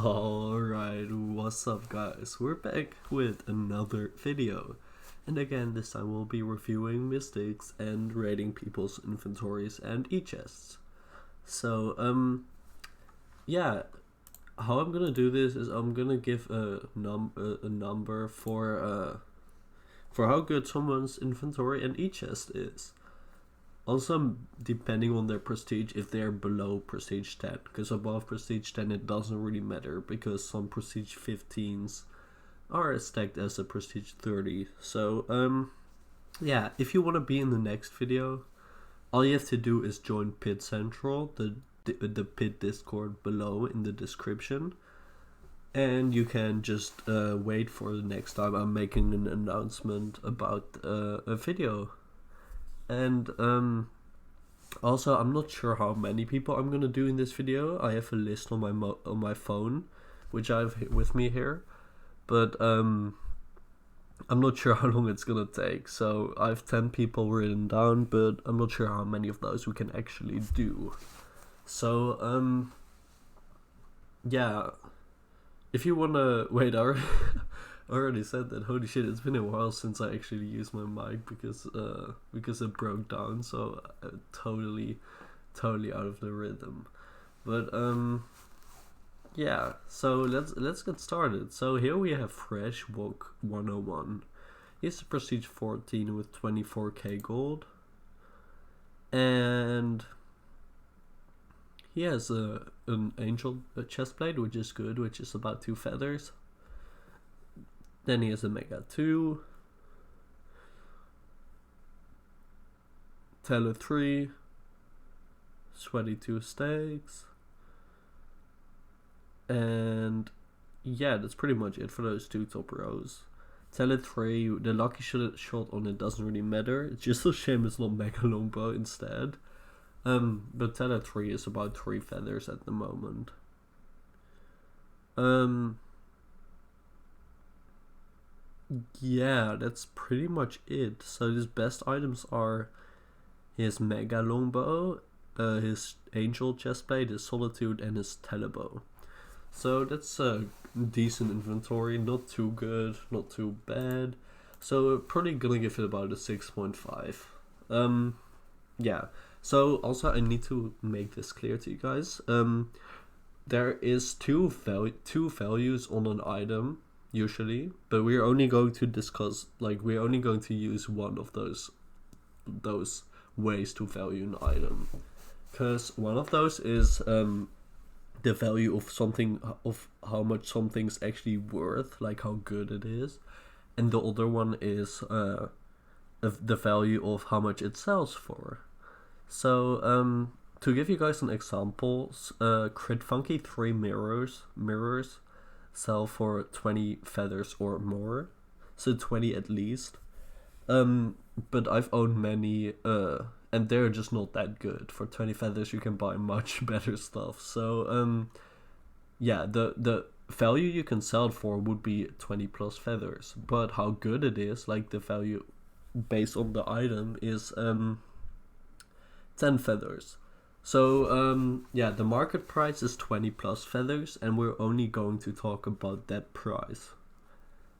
Alright, what's up guys? We're back with another video. And again, this time we'll be reviewing mystics and rating people's inventories and Echests. So, yeah, how I'm gonna do this is I'm gonna give a number for how good someone's inventory and Echest is. Also, depending on their prestige, if they're below prestige 10, because above prestige 10 it doesn't really matter, because some prestige 15s are stacked as a prestige 30. So, yeah, if you want to be in the next video, all you have to do is join Pit Central, the Pit Discord below in the description, and you can just wait for the next time I'm making an announcement about a video. And also, I'm not sure how many people I'm gonna do in this video. I have a list on my phone, which I have with me here, but I'm not sure how long it's gonna take. So I have 10 people written down, but I'm not sure how many of those we can actually do. So yeah, if you wanna wait, I already said that. Holy shit, it's been a while since I actually used my mic because it broke down, so totally out of the rhythm. But yeah, so let's get started. So here we have Fresh Walk 101. He's a prestige 14 with 24k gold, and he has an angel chestplate, which is good, which is about 2 feathers. Then he has a Mega 2, Tele 3, Sweaty 2 Stakes, and yeah, that's pretty much it for those 2 top rows. Tele 3, the lucky shot on it doesn't really matter, it's just a shame it's not Mega Longbow instead. But Tele 3 is about 3 feathers at the moment. Yeah, that's pretty much it. So his best items are his Mega Longbow, his Angel Chestplate, his Solitude, and his Telebow. So that's a decent inventory, not too good, not too bad. So we're probably gonna give it about a 6.5. Yeah. So also I need to make this clear to you guys. There is two values on an item usually, but we're only going to discuss, like, we're only going to use one of those ways to value an item, because one of those is the value of something, of how much something's actually worth, like how good it is, and the other one is the value of how much it sells for. So to give you guys an example, Crit Funky 3 mirrors sell for 20 feathers or more, so 20 at least. But I've owned many, and they're just not that good. For 20 feathers you can buy much better stuff. So yeah, the value you can sell it for would be 20 plus feathers, but how good it is, like the value based on the item, is 10 feathers. So yeah, the market price is 20 plus feathers, and we're only going to talk about that price.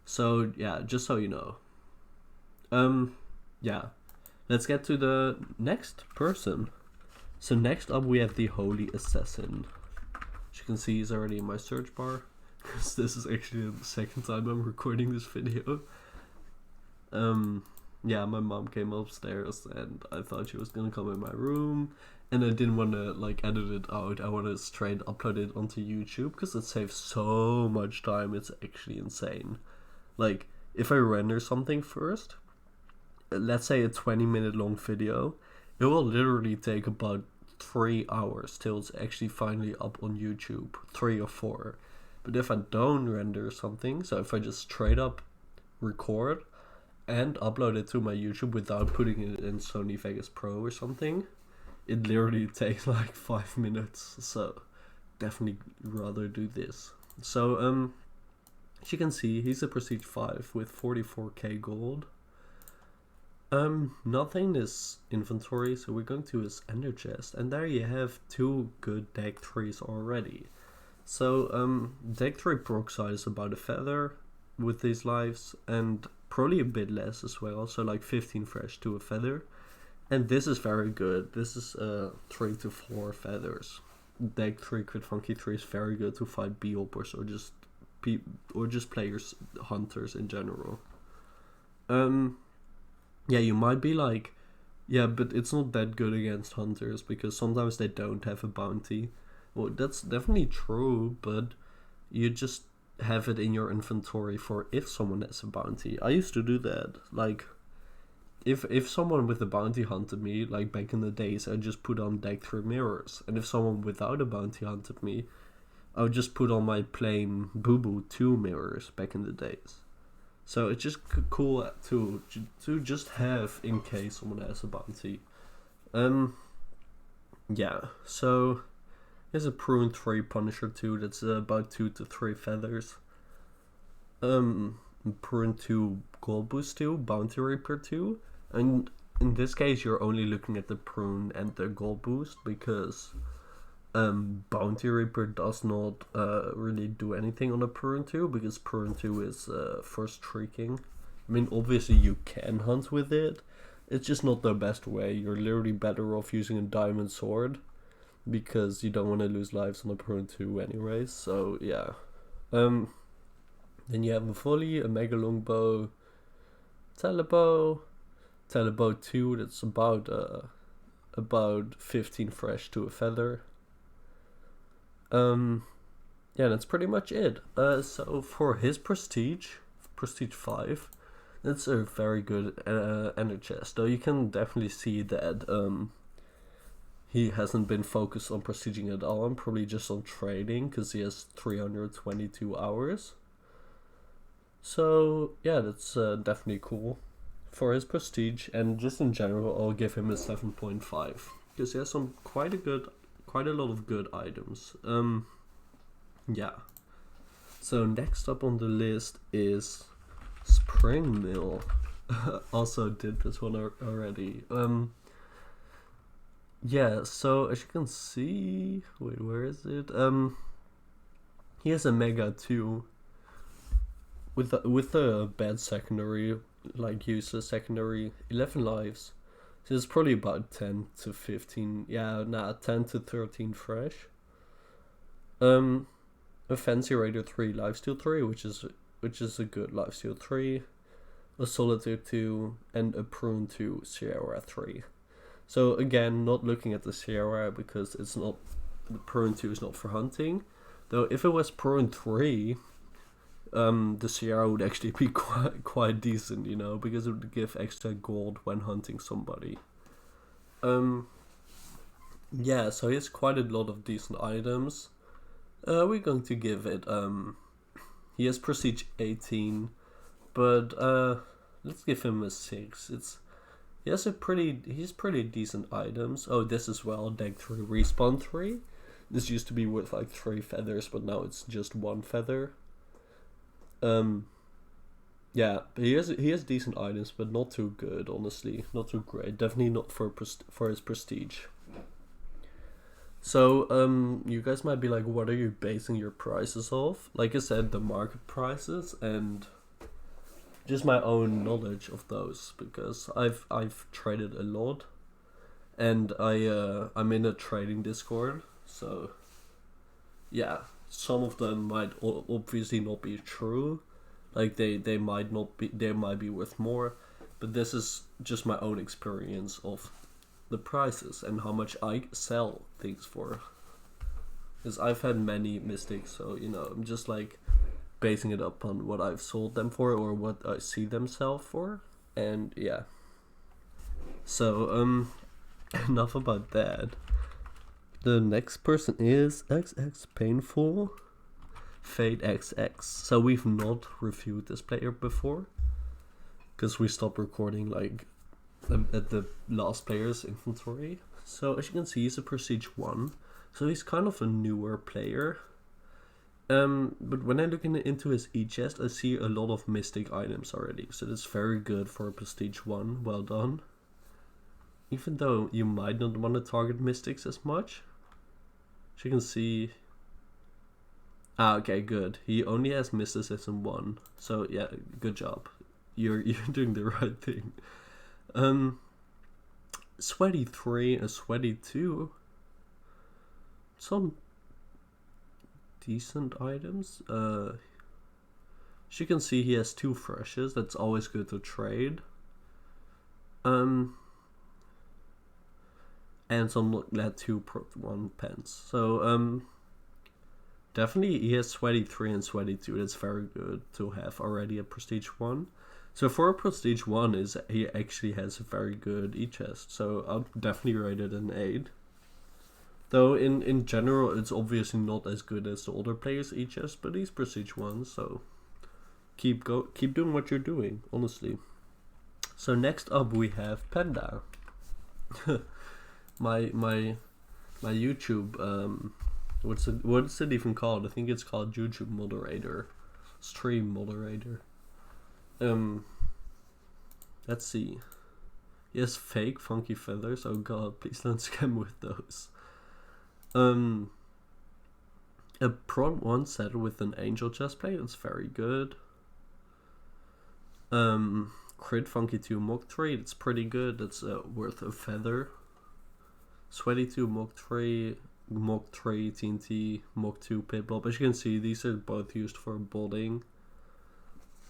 So yeah, just so you know. Yeah, let's get to the next person. So next up we have the Holy Assassin. As you can see, he's already in my search bar, because this is actually the second time I'm recording this video. Yeah, my mom came upstairs and I thought she was gonna come in my room, and I didn't want to like edit it out. I want to straight upload it onto YouTube because it saves so much time. It's actually insane. Like, if I render something first, let's say a 20-minute long video, it will literally take about 3 hours till it's actually finally up on YouTube, 3 or 4. But if I don't render something, so if I just straight up record and upload it to my YouTube without putting it in Sony Vegas Pro or something, it literally takes like 5 minutes. So definitely rather do this. So as you can see, he's a prestige 5 with 44k gold. Nothing is inventory, so we're going to his ender chest, and there you have 2 good deck 3s already. So deck 3 Peroxide is about a feather with these lives, and probably a bit less as well, so like 15 fresh to a feather. And this is very good. This is 3 to 4 feathers. Deck 3 Crit Funky 3 is very good to fight B-Hoppers or just players, hunters in general. Yeah, you might be like, yeah, but it's not that good against hunters because sometimes they don't have a bounty. Well, that's definitely true, but you just have it in your inventory for if someone has a bounty. I used to do that. Like, if someone with a bounty hunted me, like back in the days, I'd just put on deck 3 mirrors. And if someone without a bounty hunted me, I would just put on my plain Boo 2 mirrors back in the days. So it's just cool to just have in case someone has a bounty. Yeah, so there's a Prune 3 Punisher 2 that's about 2 to 3 feathers. Prune 2 Gold Boost 2, Bounty Reaper 2. And in this case you're only looking at the Prune and the Gold Boost because Bounty Reaper does not really do anything on a Prune 2 because Prune 2 is first streaking. I mean, obviously you can hunt with it, it's just not the best way. You're literally better off using a Diamond Sword because you don't want to lose lives on a Prune 2 anyways, so yeah. Then you have a Volley, a Mega Longbow, Telebow 2, that's about 15 fresh to a feather. Yeah, that's pretty much it. So for his prestige 5, that's a very good Echests, though you can definitely see that he hasn't been focused on prestiging at all, and probably just on trading because he has 322 hours. So yeah, that's definitely cool for his prestige, and just in general I'll give him a 7.5 because he has quite a lot of good items. Yeah. So next up on the list is SpringMage. Also did this one already. Yeah, so as you can see, wait, where is it? He has a Mega 2 with a bad secondary, like useless secondary, 11 lives. So it's probably about 10 to 15, 10 to 13 fresh. A Fancy Raider 3 lifesteal 3, which is a good lifesteal 3, a Solitaire 2, and a Prune 2 Sierra 3. So again, not looking at the Sierra because it's not, the Prune 2 is not for hunting. Though if it was Prune 3, the Sierra would actually be quite decent, you know, because it would give extra gold when hunting somebody. Yeah, so he has quite a lot of decent items. We're going to give it, he has Prestige 18, but let's give him a 6. He's pretty decent items. Oh, this as well, deck 3 Respawn 3. This used to be with like 3 feathers, but now it's just 1 feather. Yeah, but he has decent items, but not too good, honestly. Not too great. Definitely not for his prestige. So, you guys might be like, what are you basing your prices off? Like I said, the market prices and just my own knowledge of those, because I've traded a lot, and I'm in a trading Discord, so yeah, some of them might obviously not be true, like they might be worth more, but this is just my own experience of the prices and how much I sell things for, because I've had many mistakes, so you know, I'm just like basing it up on what I've sold them for or what I see them sell for, and yeah. So enough about that. The next person is Xpainfulfate XX. So we've not reviewed this player before because we stopped recording like at the last player's inventory. So as you can see, he's a Prestige 1, so he's kind of a newer player. But when I look into his e-chest, I see a lot of mystic items already, so that's very good for a Prestige 1, well done. Even though you might not want to target mystics as much. As you can see, Ah, okay, good. He only has mysticism 1. So yeah, good job. You're doing the right thing. Sweaty 3 and Sweaty 2. Some decent items. As you can see, he has 2 freshes. That's always good to trade. And some lead 2 1 pence. So definitely he has Sweaty 3 and Sweaty 2. That's very good to have already at Prestige 1. So for a Prestige 1, he actually has a very good Echest. So I'll definitely rate it an 8. Though in general, it's obviously not as good as the older players' Echest, but he's Prestige 1, so keep doing what you're doing, honestly. So next up we have Penda. my YouTube what's it even called? I think it's called YouTube moderator, stream moderator. Let's see. He has fake funky feathers. Oh god, please don't scam with those. A Prod 1 set with an Angel chestplate. That's very good. Crit Funky 2 Mach 3. That's pretty good. That's worth a feather. Sweaty 2 Mach 3. Mach 3 TNT. Mach 2 Piplob. As you can see, these are both used for botting.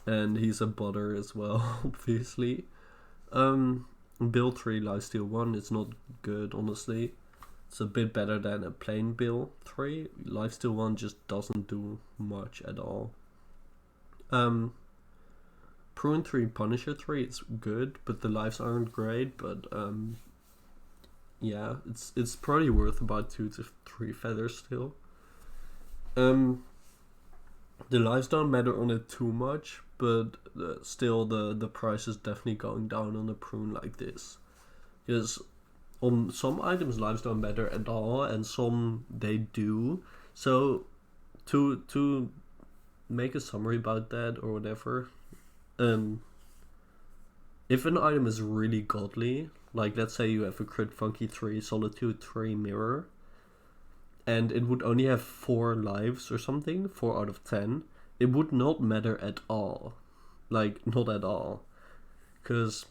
And he's a botter as well, obviously. Bill 3 Lifesteal 1. It's not good, honestly. It's a bit better than a plain Bill 3. Lifesteal 1 just doesn't do much at all. Prune 3 Punisher 3, it's good, but the lives aren't great, but yeah, it's probably worth about 2 to 3 feathers still. The lives don't matter on it too much, but still the price is definitely going down on a prune like this. Because on some items lives don't matter at all, and some they do. So to make a summary about that or whatever, if an item is really godly, like let's say you have a Crit Funky 3 Solitude 3 Mirror, and it would only have 4 lives or something, 4 out of 10, it would not matter at all. Like, not at all. Because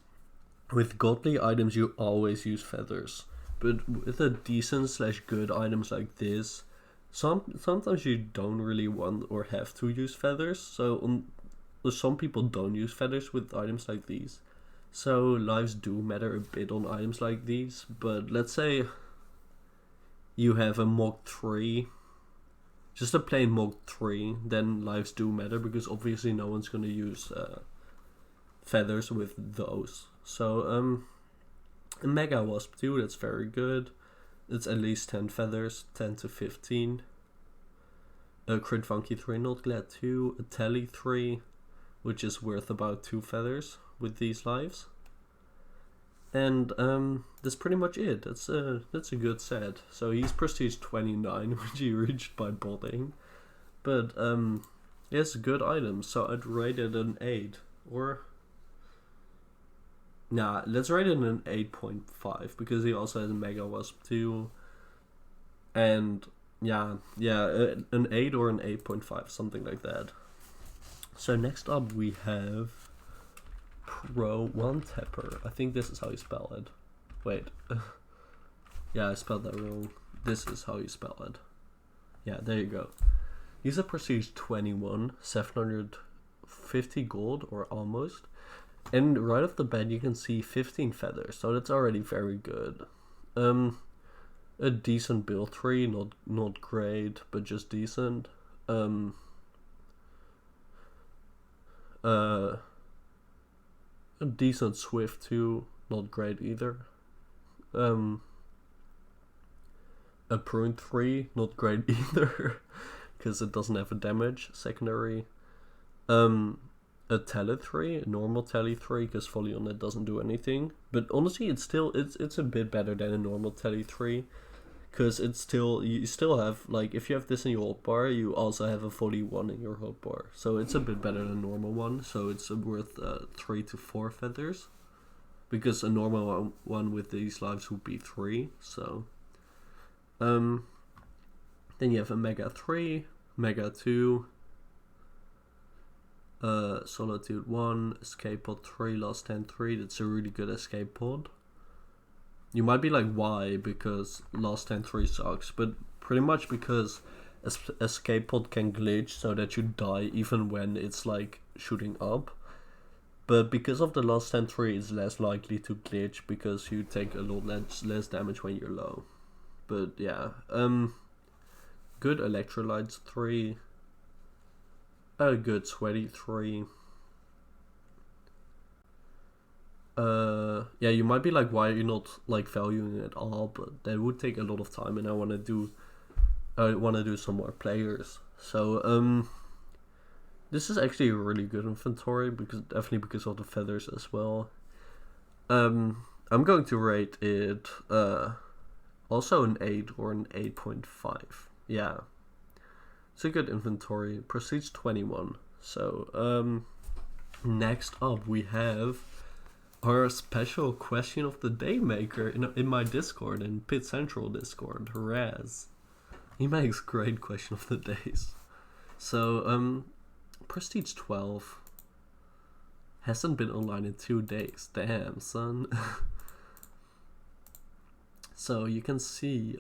with godly items you always use feathers. But with a decent / good items like this, sometimes you don't really want or have to use feathers. So some people don't use feathers with items like these. So lives do matter a bit on items like these. But let's say you have a Mach 3, just a plain Mach 3, then lives do matter, because obviously no one's going to use feathers with those. So a Mega Wasp 2, that's very good. It's at least 10 feathers, 10 to 15. A Crit Funky 3 Not Glad 2, a Tally 3, which is worth about 2 feathers with these lives. And that's pretty much it. That's a good set. So he's Prestige 29, which he reached by botting. But he has good items, so I'd rate it an 8. Or nah, let's rate it an 8.5, because he also has a Mega Wasp 2. And yeah, an 8 or an 8.5, something like that. So next up we have Pro One Tapper. I think this is how you spell it. Wait. Yeah, I spelled that wrong. This is how you spell it. Yeah, there you go. He's a Prestige 21, 750 gold, or almost. And right off the bat you can see 15 feathers, so that's already very good. A decent build 3, not great, but just decent. A decent Swift 2, not great either. A Prune 3, not great either, because it doesn't have a damage secondary. A Tally 3, a normal Tally 3, because Folly on it doesn't do anything. But honestly, it's a bit better than a normal Tally 3, because you still have, like, if you have this in your hotbar, you also have a Folly 1 in your hotbar. So it's a bit better than a normal one, so it's worth 3 to 4 feathers. Because a normal one with these lives would be 3, so. Then you have a Mega 3, Mega 2, Solitude 1, Escape Pod 3, Last Stand 3. That's a really good escape pod. You might be like, why? Because Last Stand 3 sucks, but pretty much because escape pod can glitch so that you die even when it's like shooting up. But because of the Last Stand 3, it's less likely to glitch because you take a lot less damage when you're low. But yeah, good Electrolytes 3, a good Sweaty 3. Yeah, you might be like, why are you not like valuing it all? But that would take a lot of time, and I want to do some more players. So this is actually a really good inventory definitely because of the feathers as well. I'm going to rate it also an 8 or an 8.5. Yeah, it's a good inventory. Prestige 21. So next up we have our special question of the day maker in my Discord, in Pit Central Discord, Raz. He makes great question of the days. So Prestige 12 hasn't been online in 2 days. Damn, son. So you can see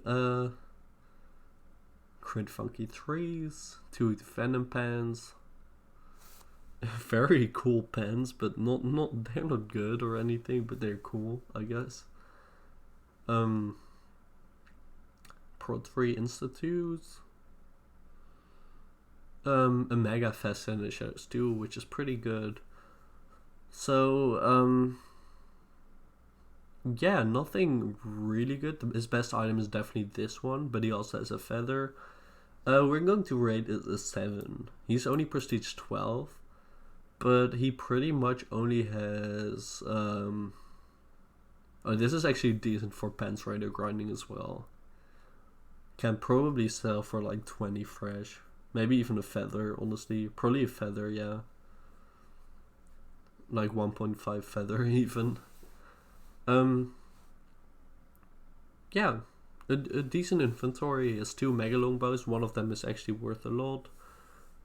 Crit Funky 3s, 2 Venom Pens. Very cool pens, but they're not good or anything, but they're cool, I guess. Pro 3 Institutes. A Mega Fest in the Shadows too, which is pretty good. So yeah, nothing really good. His best item is definitely this one, but he also has a feather. We're going to rate it a 7. He's only Prestige 12. But he pretty much only has oh, this is actually decent for Pants Rider grinding as well. Can probably sell for like 20 fresh. Maybe even a feather, honestly. Probably a feather, yeah. Like 1.5 feather even. Yeah. A decent inventory. He has 2 Mega Longbows. One of them is actually worth a lot.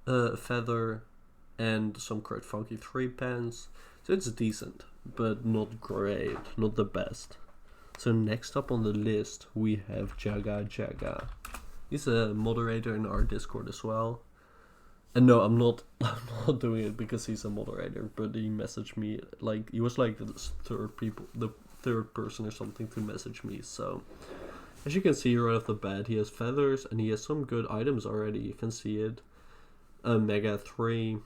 A feather and some Crit Funky 3 pens. So it's decent, but not great, not the best. So next up on the list we have ChuggaChugga. He's a moderator in our Discord as well. And no, I'm not doing it because he's a moderator, but he messaged me, like, he was like the third person or something to message me. So as you can see right off the bat, he has feathers and he has some good items already. You can see it. Mega 3.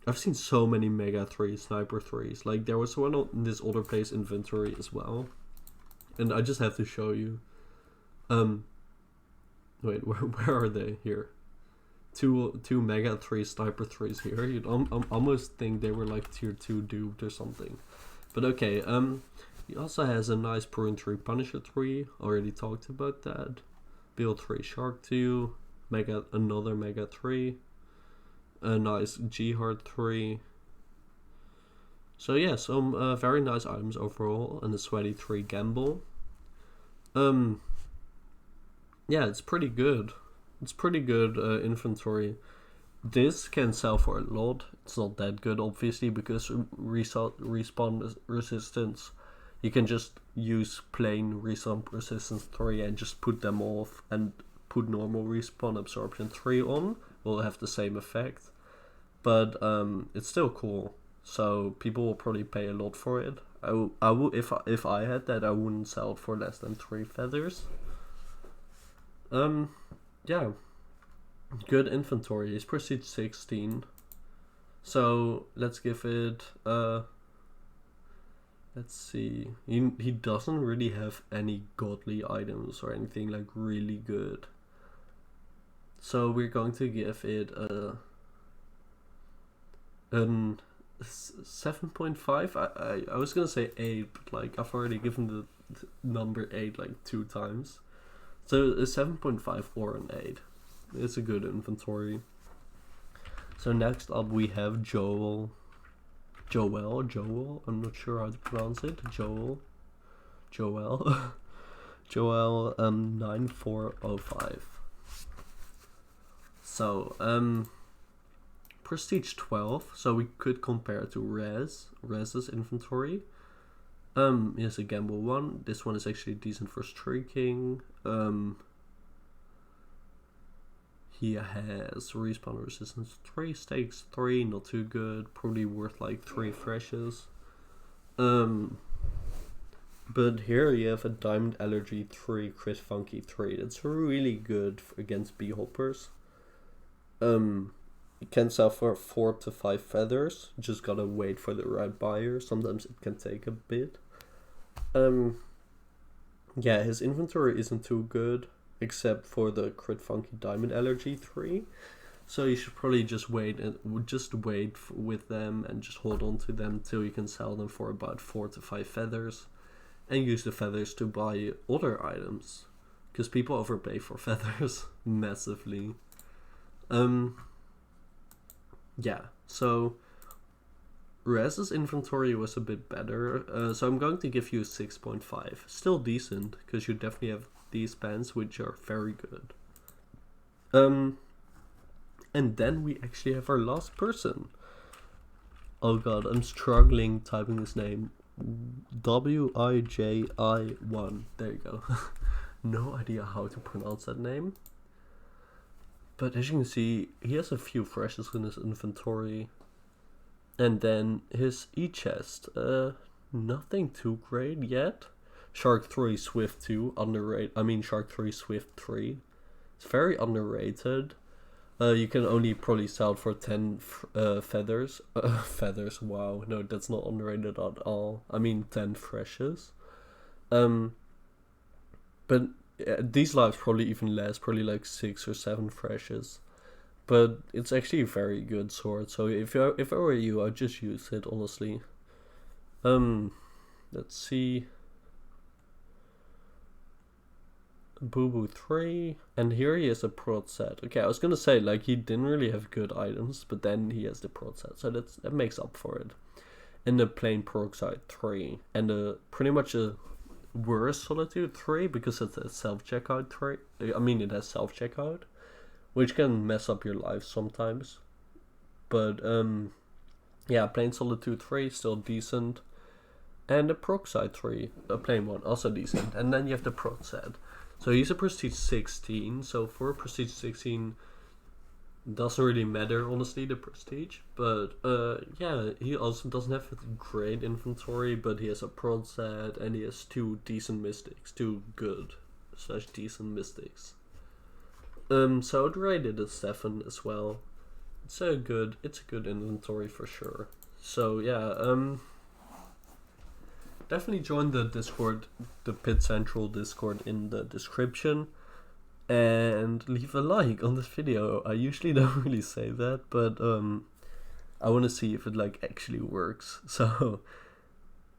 I've seen so many Mega 3, Sniper 3s. Like, there was one in this older place inventory as well. And I just have to show you. Wait, where are they? Here. Two Mega 3 Sniper 3s here. You'd almost think they were like tier 2 duped or something. But okay, he also has a nice Prune 3 Punisher 3. Already talked about that. Build 3 Shark 2. Another Mega 3. A nice G-Heart 3. So yeah, some very nice items overall, and a Sweaty 3 Gamble. Yeah, it's pretty good. It's pretty good inventory. This can sell for a lot. It's not that good, obviously, because respawn resistance. You can just use plain respawn resistance 3 and just put them off and put normal respawn absorption 3 on. Will have the same effect, but it's still cool. So people will probably pay a lot for it. I would if I had that, I wouldn't sell it for less than 3 feathers. Yeah, good inventory. It's Prestige 16. So let's give it let's see. He doesn't really have any godly items or anything like really good. So we're going to give it a 7.5. I was gonna say 8, but like I've already given the number 8 like 2 times. So a 7.5 or an 8. It's a good inventory. So next up we have JoelJoel. I'm not sure how to pronounce it. Joel 9405. So, Prestige 12, so we could compare it to Rez's inventory. Here's a gamble one. This one is actually decent for streaking. He has respawn resistance 3, stakes 3, not too good. Probably worth like 3 freshes. But here you have a diamond allergy 3, crit funky 3. That's really good against bee hoppers. It can sell for 4 to 5 feathers. Just gotta wait for the right buyer. Sometimes it can take a bit. Yeah, his inventory isn't too good, except for the crit funky diamond allergy 3. So you should probably just wait with them and just hold on to them till you can sell them for about 4 to 5 feathers, and use the feathers to buy other items, because people overpay for feathers massively. Yeah, so Rez's inventory was a bit better, so I'm going to give you a 6.5. Still decent, because you definitely have these pants, which are very good. And then we actually have our last person. Oh god, I'm struggling typing his name. WijI1. There you go. No idea how to pronounce that name. But as you can see, he has a few freshes in his inventory. And then his Echest, nothing too great yet. Shark 3 Swift 2, underrated. Shark 3 Swift 3. It's very underrated. You can only probably sell it for 10 feathers. Feathers, wow. No, that's not underrated at all. 10 freshes. But these lives probably even less, probably like 6 or 7 freshes. But it's actually a very good sword, so if I were you, I'd just use it, honestly. Let's see. Boo Boo 3, and here he has a prod set. Okay, I was gonna say, like, he didn't really have good items, but then he has the prod set, so that makes up for it. And the plain peroxide 3, and pretty much a worse solitude 3, because it's a self-checkout 3. It has self-checkout, which can mess up your life sometimes. But yeah, plain solitude 3, still decent. And the peroxide 3, a plain one, also decent. And then you have the prod set. So he's a prestige 16, so for a prestige 16, doesn't really matter, honestly, the prestige. But yeah, he also doesn't have a great inventory, but he has a prod set, and he has 2 decent mystics, 2 good / decent mystics. So I'd rate it a 7 as well. It's a good inventory for sure. So yeah, definitely join the Discord, the Pit Central Discord in the description, and leave a like on this video. I usually don't really say that, but I want to see if it like actually works. So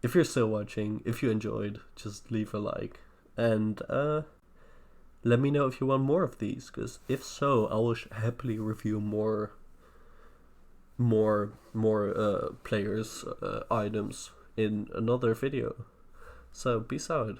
if you're still watching, if you enjoyed, just leave a like, and let me know if you want more of these, because if so, I will happily review more players' items in another video. So peace out.